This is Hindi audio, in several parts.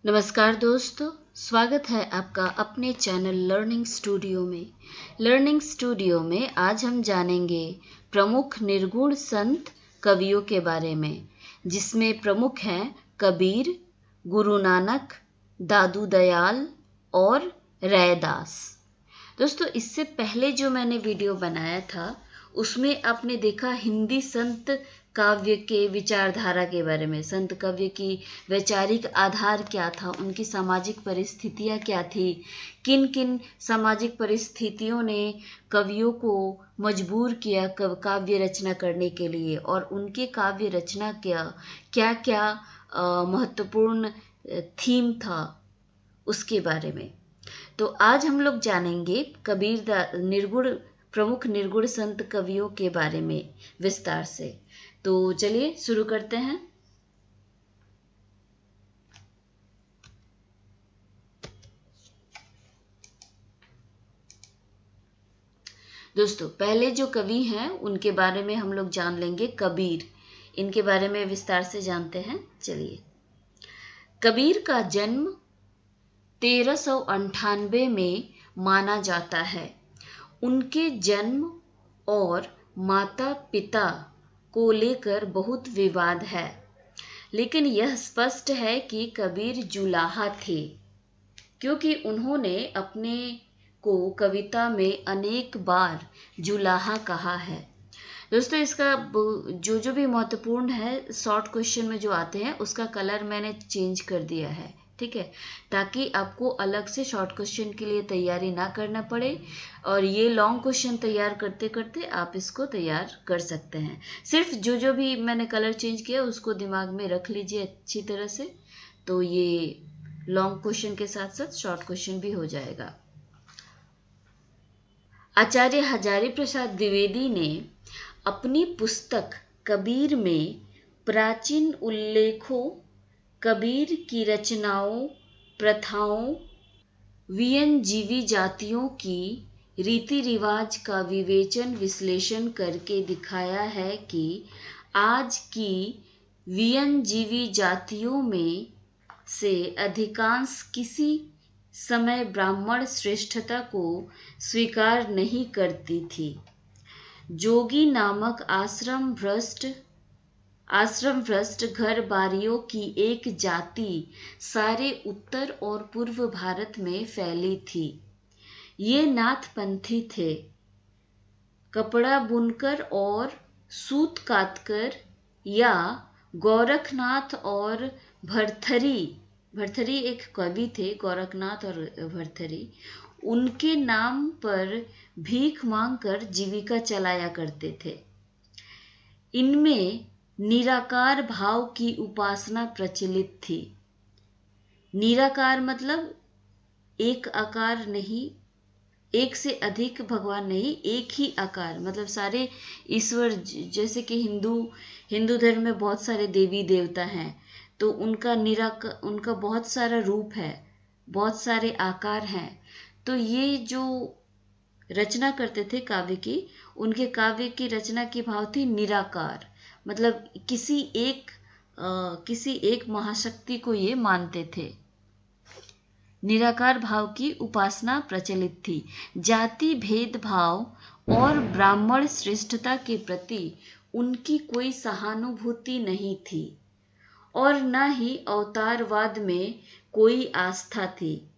नमस्कार दोस्तों, स्वागत है आपका अपने चैनल लर्निंग स्टूडियो में। लर्निंग स्टूडियो में आज हम जानेंगे प्रमुख निर्गुण संत कवियों के बारे में, जिसमें प्रमुख हैं कबीर, गुरु नानक, दादू दयाल और रैदास। दोस्तों, इससे पहले जो मैंने वीडियो बनाया था उसमें आपने देखा हिंदी संत काव्य के विचारधारा के बारे में। संत काव्य की वैचारिक आधार क्या था, उनकी सामाजिक परिस्थितियाँ क्या थी, किन किन सामाजिक परिस्थितियों ने कवियों को मजबूर किया काव्य रचना करने के लिए, और उनके काव्य रचना क्या क्या महत्वपूर्ण थीम था उसके बारे में। तो आज हम लोग जानेंगे प्रमुख निर्गुण संत कवियों के बारे में विस्तार से। तो चलिए शुरू करते हैं। दोस्तों, पहले जो कवि हैं उनके बारे में हम लोग जान लेंगे। कबीर, इनके बारे में विस्तार से जानते हैं। चलिए, कबीर का जन्म 1398 में माना जाता है। उनके जन्म और माता पिता को लेकर बहुत विवाद है, लेकिन यह स्पष्ट है कि कबीर जुलाहा थे, क्योंकि उन्होंने अपने को कविता में अनेक बार जुलाहा कहा है। दोस्तों, इसका जो भी महत्वपूर्ण है, शॉर्ट क्वेश्चन में जो आते हैं उसका कलर मैंने चेंज कर दिया है, ठीक है, ताकि आपको अलग से शॉर्ट क्वेश्चन के लिए तैयारी ना करना पड़े, और ये लॉन्ग क्वेश्चन तैयार करते करते आप इसको तैयार कर सकते हैं। सिर्फ जो भी मैंने कलर चेंज किया उसको दिमाग में रख लीजिए अच्छी तरह से, तो ये लॉन्ग क्वेश्चन के साथ साथ शॉर्ट क्वेश्चन भी हो जाएगा। आचार्य हजारी प्रसाद द्विवेदी ने अपनी पुस्तक कबीर में प्राचीन उल्लेखों, कबीर की रचनाओं, प्रथाओं, वियनजीवी जातियों की रीति रिवाज का विवेचन विश्लेषण करके दिखाया है कि आज की वियनजीवी जातियों में से अधिकांश किसी समय ब्राह्मण श्रेष्ठता को स्वीकार नहीं करती थी। जोगी नामक आश्रम भ्रष्ट घर बारियों की एक जाति सारे उत्तर और पूर्व भारत में फैली थी। ये नाथपंथी थे, कपड़ा बुनकर और सूत काटकर, या गोरखनाथ और भरथरी एक कवि थे, गोरखनाथ और भरथरी, उनके नाम पर भीख मांगकर जीविका चलाया करते थे। इनमें निराकार भाव की उपासना प्रचलित थी। निराकार मतलब एक आकार नहीं, एक से अधिक भगवान नहीं, एक ही आकार, मतलब सारे ईश्वर। जैसे कि हिंदू धर्म में बहुत सारे देवी देवता हैं, तो उनका बहुत सारा रूप है, बहुत सारे आकार हैं। तो ये जो रचना करते थे काव्य की, उनके काव्य की रचना की भाव थी निराकार, मतलब किसी एक महाशक्ति को ये मानते थे। निराकार भाव की उपासना प्रचलित थी। जाति भेदभाव और ब्राह्मण श्रेष्ठता के प्रति उनकी कोई सहानुभूति नहीं थी, और न ही अवतारवाद में कोई आस्था थी।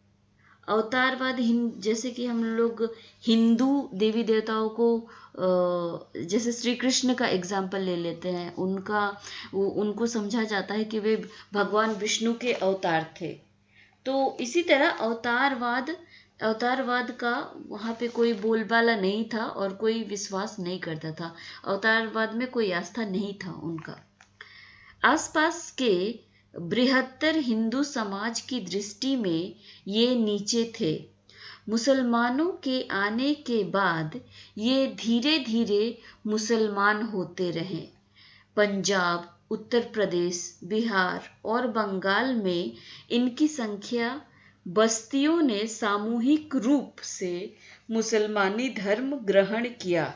अवतारवाद, जैसे कि हम लोग हिंदू देवी देवताओं को जैसे श्री कृष्ण का एग्जाम्पल ले लेते हैं, उनको समझा जाता है कि वे भगवान विष्णु के अवतार थे। तो इसी तरह अवतारवाद का वहाँ पे कोई बोलबाला नहीं था और कोई विश्वास नहीं करता था। अवतारवाद में कोई आस्था नहीं था उनका। आसपास के बृहत्तर हिंदू समाज की दृष्टि में ये नीचे थे। मुसलमानों के आने के बाद ये धीरे धीरे मुसलमान होते रहे। पंजाब, उत्तर प्रदेश, बिहार और बंगाल में इनकी संख्या बस्तियों ने सामूहिक रूप से मुसलमानी धर्म ग्रहण किया।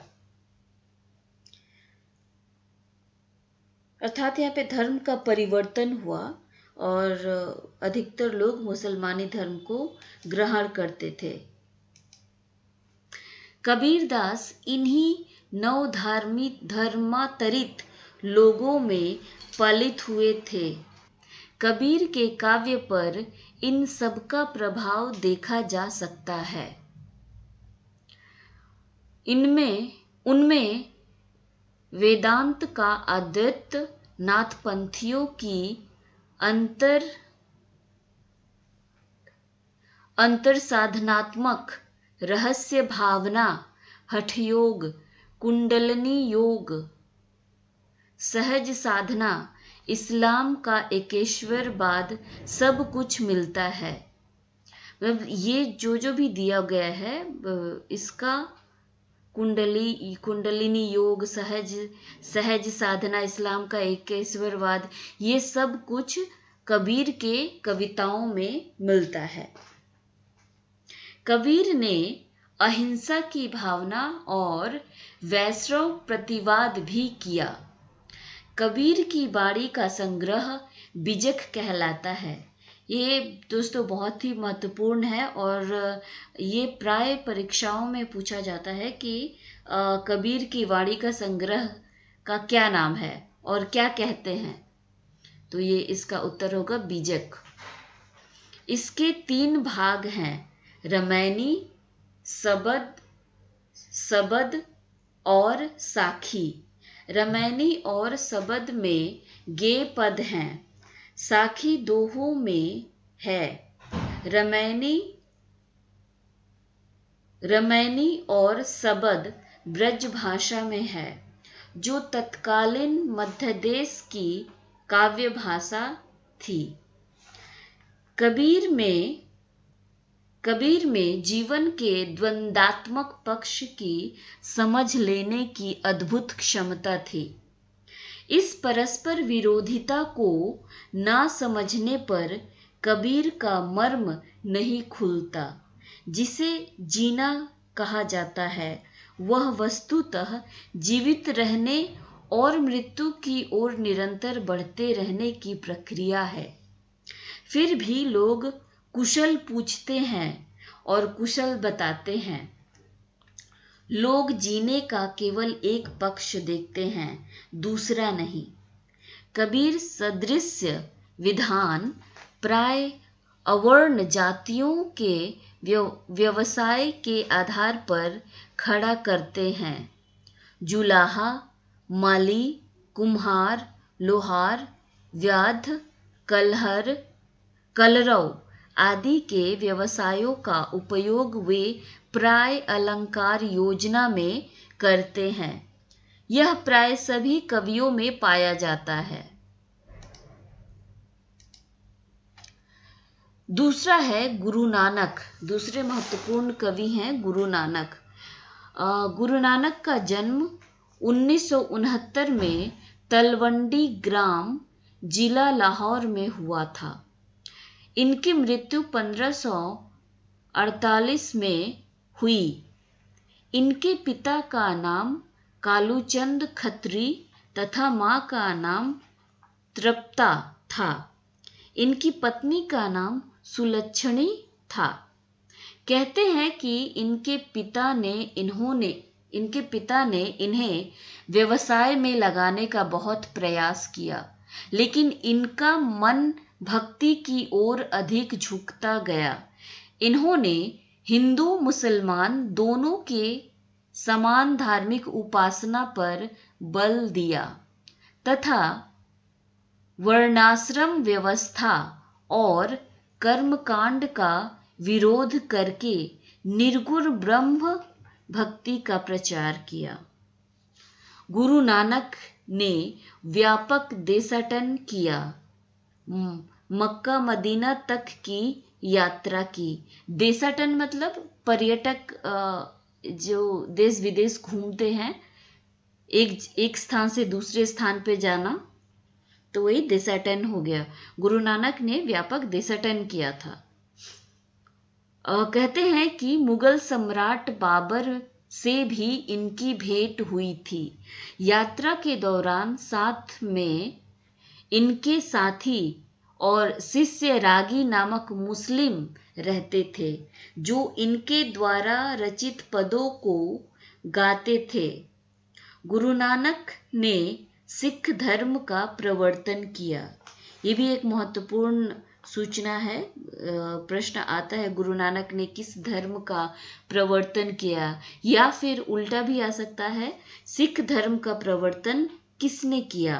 अर्थात यहाँ पे धर्म का परिवर्तन हुआ और अधिकतर लोग मुसलमानी धर्म को ग्रहण करते थे। कबीरदास इन्हीं धर्मांतरित लोगों में पलित हुए थे। कबीर के काव्य पर इन सब का प्रभाव देखा जा सकता है। उनमें वेदांत का अद्वैत नाथपंथियों की अंतर साधनात्मक रहस्य भावना, हठयोग, कुंडलिनी योग, सहज साधना, इस्लाम का एकेश्वरवाद सब कुछ मिलता है। मतलब ये जो भी दिया गया है इसका कुंडलिनी योग, सहज साधना, इस्लाम का एकेश्वरवाद, ये सब कुछ कबीर के कविताओं में मिलता है। कबीर ने अहिंसा की भावना और वैष्णव प्रतिवाद भी किया। कबीर की बाणी का संग्रह बीजक कहलाता है। ये दोस्तों बहुत ही महत्वपूर्ण है और ये प्राय परीक्षाओं में पूछा जाता है कि कबीर की वाणी का संग्रह का क्या नाम है और क्या कहते हैं। तो ये इसका उत्तर होगा बीजक। इसके 3 भाग हैं, रामायणी, सबद और साखी। रामायणी और सबद में गेय पद हैं, साखी दोहों में है। रामायणी और सबद ब्रज भाषा में है, जो तत्कालीन मध्य देश की काव्य भाषा थी। कबीर में जीवन के द्वंद्वात्मक पक्ष की समझ लेने की अद्भुत क्षमता थी। इस परस्पर विरोधिता को ना समझने पर कबीर का मर्म नहीं खुलता। जिसे जीना कहा जाता है वह वस्तुतः जीवित रहने और मृत्यु की ओर निरंतर बढ़ते रहने की प्रक्रिया है। फिर भी लोग कुशल पूछते हैं और कुशल बताते हैं। लोग जीने का केवल एक पक्ष देखते हैं, दूसरा नहीं। कबीर सदृश्य विधान प्राय अवर्ण जातियों के व्यवसाय के आधार पर खड़ा करते हैं। जुलाहा, माली, कुम्हार, लोहार, व्याध, कलरव आदि के व्यवसायों का उपयोग वे प्राय अलंकार योजना में करते हैं। यह प्राय सभी कवियों में पाया जाता है। दूसरा है गुरु नानक। दूसरे महत्वपूर्ण कवि हैं गुरु नानक। गुरु नानक का जन्म 1969 में तलवंडी ग्राम, जिला लाहौर में हुआ था। इनकी मृत्यु 1548 में हुई। इनके पिता का नाम कालूचंद खत्री तथा मां का नाम तृप्ता था। इनकी पत्नी का नाम सुलक्षणी था। कहते हैं कि इनके पिता ने इन्हें व्यवसाय में लगाने का बहुत प्रयास किया, लेकिन इनका मन भक्ति की ओर अधिक झुकता गया। इन्होंने हिंदू मुसलमान दोनों के समान धार्मिक उपासना पर बल दिया तथा वर्णाश्रम व्यवस्था और कर्मकांड का विरोध करके निर्गुण ब्रह्म भक्ति का प्रचार किया। गुरु नानक ने व्यापक देशाटन किया, मक्का मदीना तक की यात्रा की। देशाटन मतलब पर्यटक जो देश विदेश घूमते हैं, एक स्थान से दूसरे स्थान पे जाना, तो वही देशाटन हो गया। गुरु नानक ने व्यापक देशाटन किया था। कहते हैं कि मुगल सम्राट बाबर से भी इनकी भेंट हुई थी। यात्रा के दौरान साथ में इनके साथी और शिष्य रागी नामक मुस्लिम रहते थे, जो इनके द्वारा रचित पदों को गाते थे। गुरु नानक ने सिख धर्म का प्रवर्तन किया। ये भी एक महत्वपूर्ण सूचना है। प्रश्न आता है, गुरु नानक ने किस धर्म का प्रवर्तन किया, या फिर उल्टा भी आ सकता है, सिख धर्म का प्रवर्तन किसने किया?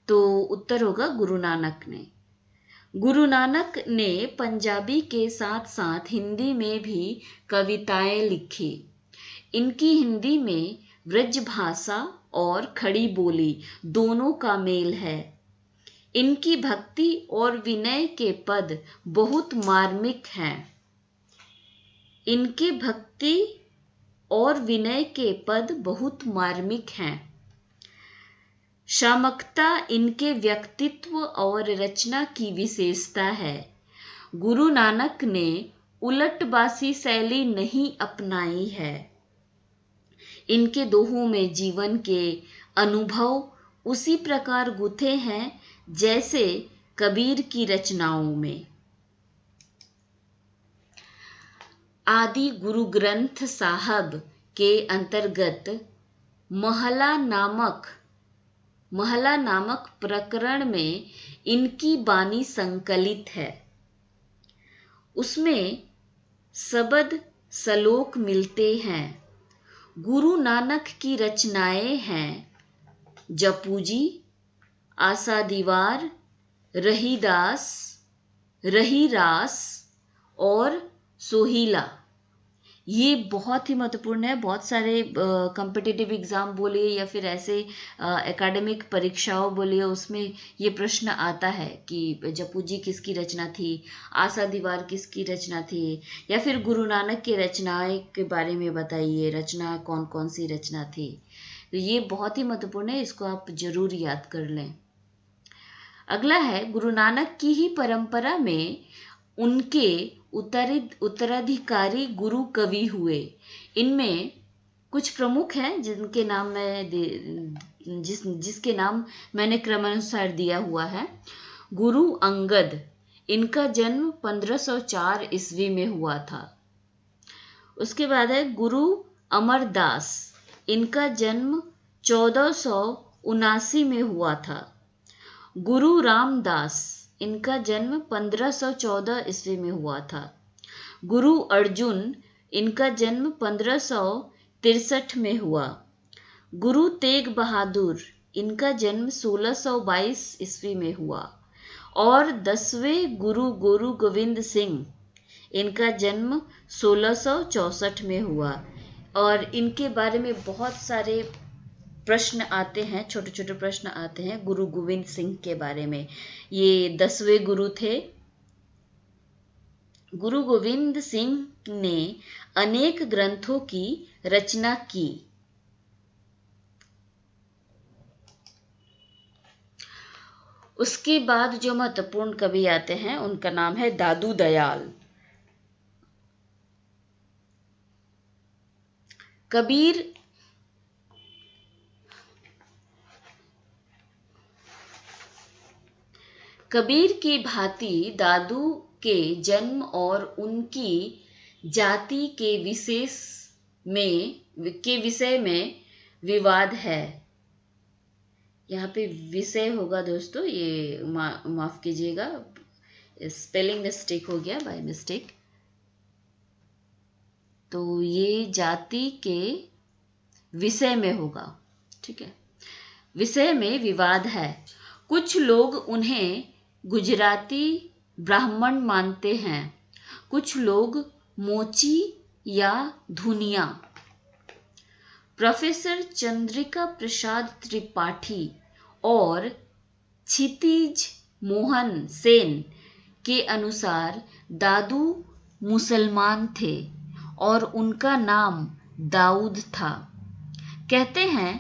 तो उत्तर होगा गुरु नानक ने। गुरु नानक ने पंजाबी के साथ साथ हिंदी में भी कविताएं लिखी। इनकी हिंदी में ब्रज भाषा और खड़ी बोली दोनों का मेल है। इनकी भक्ति और विनय के पद बहुत मार्मिक हैं। इनके भक्ति और विनय के पद बहुत मार्मिक हैं। शामकता इनके व्यक्तित्व और रचना की विशेषता है। गुरु नानक ने उलटबासी शैली नहीं अपनाई है। इनके दोहों में जीवन के अनुभव उसी प्रकार गुथे हैं जैसे कबीर की रचनाओं में। आदि गुरु ग्रंथ साहब के अंतर्गत महला नामक प्रकरण में इनकी बानी संकलित है। उसमें शब्द श्लोक मिलते हैं। गुरु नानक की रचनाएं हैं जपूजी, आसा दीवार, रहीदास, रहीरास और सोहिला। ये बहुत ही महत्वपूर्ण है। बहुत सारे कॉम्पिटिटिव एग्जाम बोलिए या फिर ऐसे एकेडमिक परीक्षाओं बोलिए, उसमें ये प्रश्न आता है कि जपूजी किसकी रचना थी, आसा दीवार किसकी रचना थी, या फिर गुरु नानक की रचनाएं के बारे में बताइए, रचना कौन कौन सी रचना थी। तो ये बहुत ही महत्वपूर्ण है, इसको आप जरूर याद कर लें। अगला है, गुरु नानक की ही परंपरा में उनके उत्तराधिकारी गुरु कवि हुए। इनमें कुछ प्रमुख हैं जिनके नाम जिसके नाम मैंने क्रमानुसार दिया हुआ है। गुरु अंगद, इनका जन्म 1504 ईस्वी में हुआ था। उसके बाद है गुरु अमरदास, इनका जन्म 1479 में हुआ था। गुरु रामदास, इनका जन्म 1514 ईस्वी में हुआ था। गुरु अर्जुन, इनका जन्म 1563 में हुआ। गुरु तेग बहादुर, इनका जन्म 1622 ईस्वी में हुआ। और 10वें गुरु गुरु गोविंद सिंह, इनका जन्म 1664 में हुआ। और इनके बारे में बहुत सारे प्रश्न आते हैं, छोटे छोटे प्रश्न आते हैं गुरु गोविंद सिंह के बारे में। ये 10वें गुरु थे। गुरु गोविंद सिंह ने अनेक ग्रंथों की रचना की। उसके बाद जो महत्वपूर्ण कवि आते हैं उनका नाम है दादू दयाल। कबीर की भांति दादू के जन्म और उनकी जाति के विषय में विवाद है। यहाँ पे विषय होगा दोस्तों, ये माफ कीजिएगा, स्पेलिंग मिस्टेक हो गया बाय मिस्टेक। तो ये जाति के विषय में होगा, ठीक है। विषय में विवाद है। कुछ लोग उन्हें गुजराती ब्राह्मण मानते हैं, कुछ लोग मोची या धुनिया। प्रोफेसर चंद्रिका प्रसाद त्रिपाठी और क्षितिज मोहन सेन के अनुसार दादू मुसलमान थे और उनका नाम दाऊद था। कहते हैं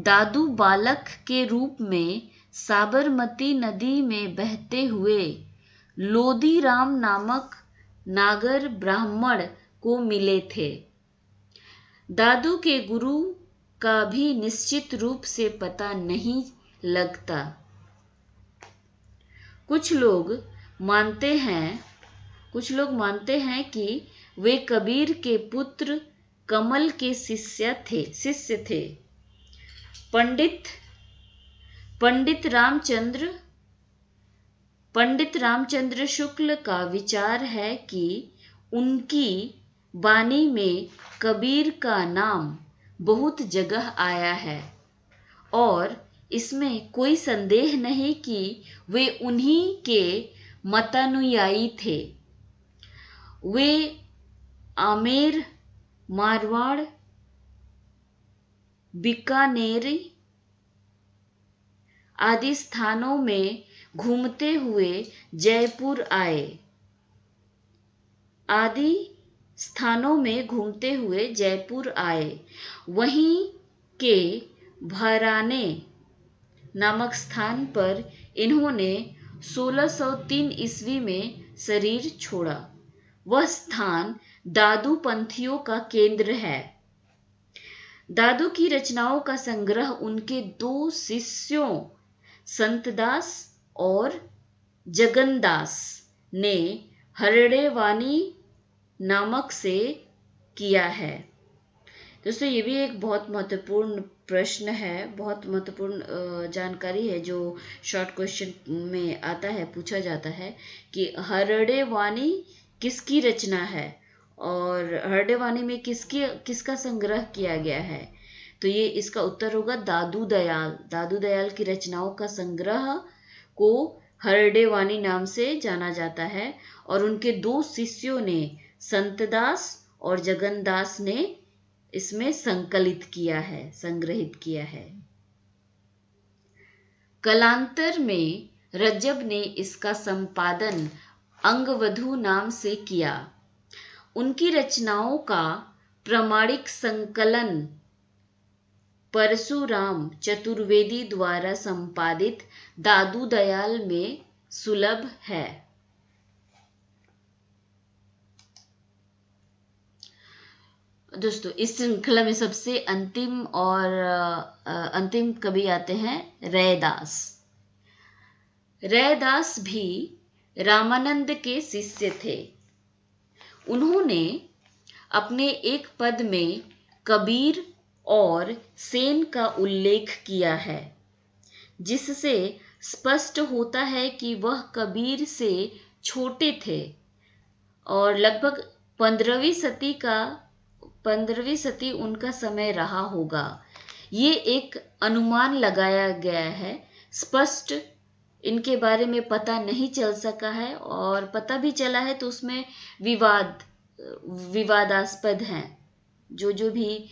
दादू बालक के रूप में साबरमती नदी में बहते हुए लोदीराम नामक नागर ब्राह्मण को मिले थे। दादू के गुरु का भी निश्चित रूप से पता नहीं लगता। कुछ लोग मानते हैं कि वे कबीर के पुत्र कमल के शिष्य थे। पंडित रामचंद्र शुक्ल का विचार है कि उनकी वाणी में कबीर का नाम बहुत जगह आया है और इसमें कोई संदेह नहीं कि वे उन्हीं के मतानुयायी थे। वे आमेर, मारवाड़, बीकानेर आदि स्थानों में घूमते हुए जयपुर आए। वहीं के भराने नामक स्थान पर इन्होंने 1603 ईस्वी में शरीर छोड़ा। वह स्थान दादू पंथियों का केंद्र है। दादू की रचनाओं का संग्रह उनके 2 शिष्यों संतदास और जगन्दास ने हरड़ेवानी नामक से किया है। दोस्तों, ये भी एक बहुत महत्वपूर्ण प्रश्न है, बहुत महत्वपूर्ण जानकारी है जो शॉर्ट क्वेश्चन में आता है, पूछा जाता है कि हरड़ेवानी किसकी रचना है और हरड़ेवानी में किसका संग्रह किया गया है। तो ये इसका उत्तर होगा दादू दयाल की रचनाओं का संग्रह को हरड़ेवानी नाम से जाना जाता है और उनके 2 शिष्यों ने संतदास और जगन्दास ने इसमें संग्रहित किया है। कालांतर में रज्जब ने इसका संपादन अंगवधू नाम से किया। उनकी रचनाओं का प्रामाणिक संकलन परशुराम चतुर्वेदी द्वारा संपादित दादू दयाल में सुलभ है। दोस्तों, इस श्रृंखला में सबसे अंतिम कवि आते हैं रैदास। रैदास भी रामानंद के शिष्य थे। उन्होंने अपने एक पद में कबीर और सेन का उल्लेख किया है, जिससे स्पष्ट होता है कि वह कबीर से छोटे थे और लगभग 15वीं सदी उनका समय रहा होगा। ये एक अनुमान लगाया गया है, स्पष्ट इनके बारे में पता नहीं चल सका है और पता भी चला है तो उसमें विवादास्पद हैं। जो भी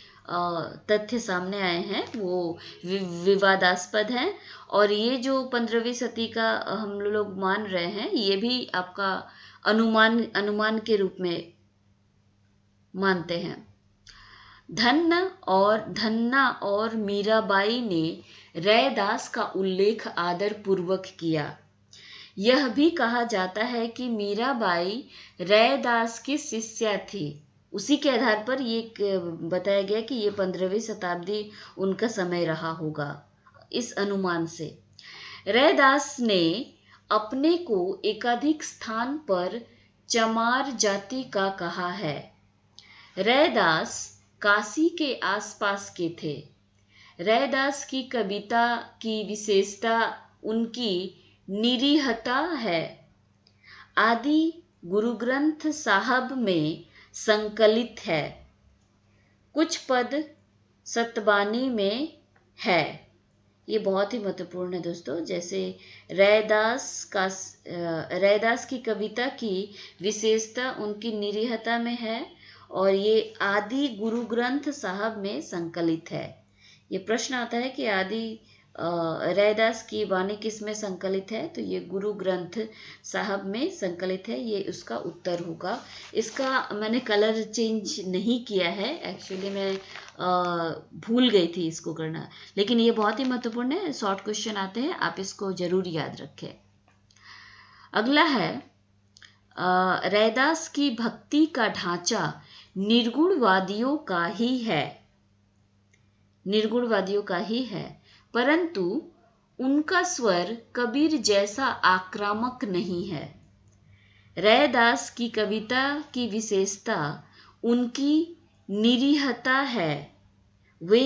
तथ्य सामने आए हैं वो विवादास्पद हैं और ये जो 15वीं सदी का हम लोग मान रहे हैं, ये भी आपका अनुमान के रूप में मानते हैं। धन्ना और मीराबाई ने रैदास का उल्लेख आदर पूर्वक किया। यह भी कहा जाता है कि मीराबाई रैदास की शिष्या थी। उसी के आधार पर ये बताया गया कि ये 15वीं शताब्दी उनका समय रहा होगा। इस अनुमान से रैदास ने अपने को एकाधिक स्थान पर चमार जाति का कहा है। रैदास काशी के आसपास के थे। रैदास की कविता की विशेषता उनकी निरीहता है। आदि गुरु ग्रंथ साहब में संकलित है। कुछ पद सतबानी में है। ये बहुत ही महत्वपूर्ण है दोस्तों। जैसे रैदास की कविता की विशेषता उनकी निरीहता में है और ये आदि गुरु ग्रंथ साहब में संकलित है। ये प्रश्न आता है कि आदि रैदास की वाणी किस में संकलित है, तो ये गुरु ग्रंथ साहब में संकलित है। ये उसका उत्तर होगा। इसका मैंने कलर चेंज नहीं किया है, एक्चुअली मैं भूल गई थी इसको करना, लेकिन ये बहुत ही महत्वपूर्ण है। शॉर्ट क्वेश्चन आते हैं, आप इसको जरूर याद रखें। अगला है रैदास की भक्ति का ढांचा निर्गुणवादियों का ही है, परंतु उनका स्वर कबीर जैसा आक्रामक नहीं है। रैदास की कविता की विशेषता उनकी निरीहता है। वे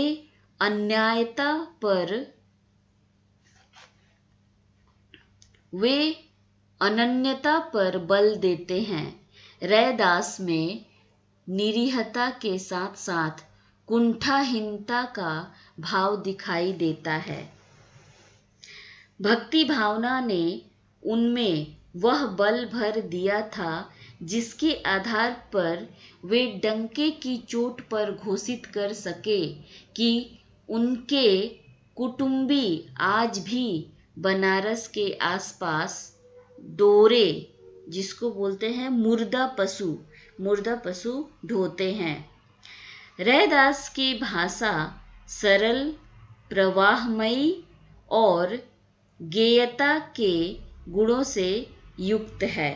अनन्यता पर बल देते हैं। रैदास में निरीहता के साथ साथ कुंठाहीनता का भाव दिखाई देता है। भक्ति भावना ने उनमें वह बल भर दिया था जिसके आधार पर वे डंके की चोट पर घोषित कर सके कि उनके कुटुंबी आज भी बनारस के आसपास डोरे, जिसको बोलते हैं मुर्दा पशु ढोते हैं। रैदास की भाषा सरल, प्रवाहमयी और गेयता के गुणों से युक्त है।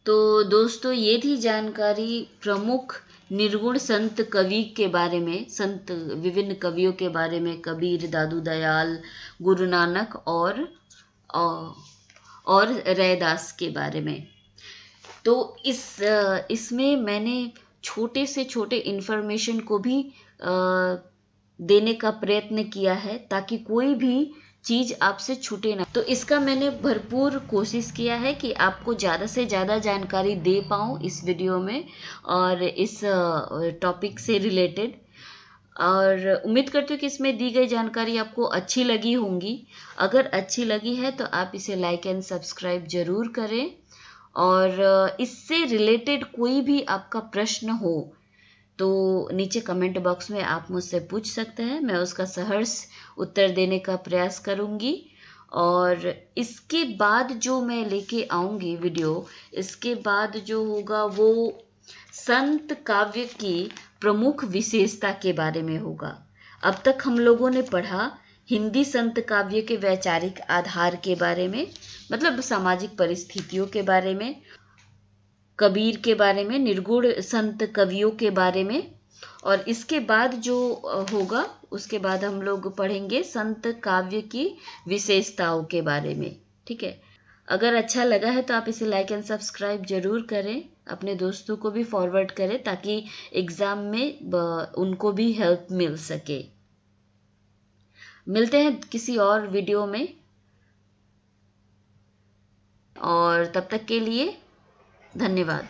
तो दोस्तों, ये थी जानकारी प्रमुख निर्गुण संत कवि के बारे में, संत विभिन्न कवियों के बारे में, कबीर, दादू दयाल, गुरु नानक और रैदास के बारे में। तो इसमें मैंने छोटे से छोटे इन्फॉर्मेशन को भी देने का प्रयत्न किया है ताकि कोई भी चीज़ आपसे छूटे ना। तो इसका मैंने भरपूर कोशिश किया है कि आपको ज़्यादा से ज़्यादा जानकारी दे पाऊँ इस वीडियो में और इस टॉपिक से रिलेटेड। और उम्मीद करती हूँ कि इसमें दी गई जानकारी आपको अच्छी लगी होंगी। अगर अच्छी लगी है तो आप इसे लाइक एंड सब्सक्राइब ज़रूर करें। और इससे रिलेटेड कोई भी आपका प्रश्न हो तो नीचे कमेंट बॉक्स में आप मुझसे पूछ सकते हैं, मैं उसका सहर्ष उत्तर देने का प्रयास करूंगी। और इसके बाद जो मैं लेके आऊंगी वीडियो, इसके बाद जो होगा वो संत काव्य की प्रमुख विशेषता के बारे में होगा। अब तक हम लोगों ने पढ़ा हिंदी संत काव्य के वैचारिक आधार के बारे में, मतलब सामाजिक परिस्थितियों के बारे में, कबीर के बारे में, निर्गुण संत कवियों के बारे में। और इसके बाद जो होगा उसके बाद हम लोग पढ़ेंगे संत काव्य की विशेषताओं के बारे में। ठीक है, अगर अच्छा लगा है तो आप इसे लाइक एंड सब्सक्राइब जरूर करें, अपने दोस्तों को भी फॉरवर्ड करें ताकि एग्ज़ाम में उनको भी हेल्प मिल सके। मिलते हैं किसी और वीडियो में, और तब तक के लिए धन्यवाद।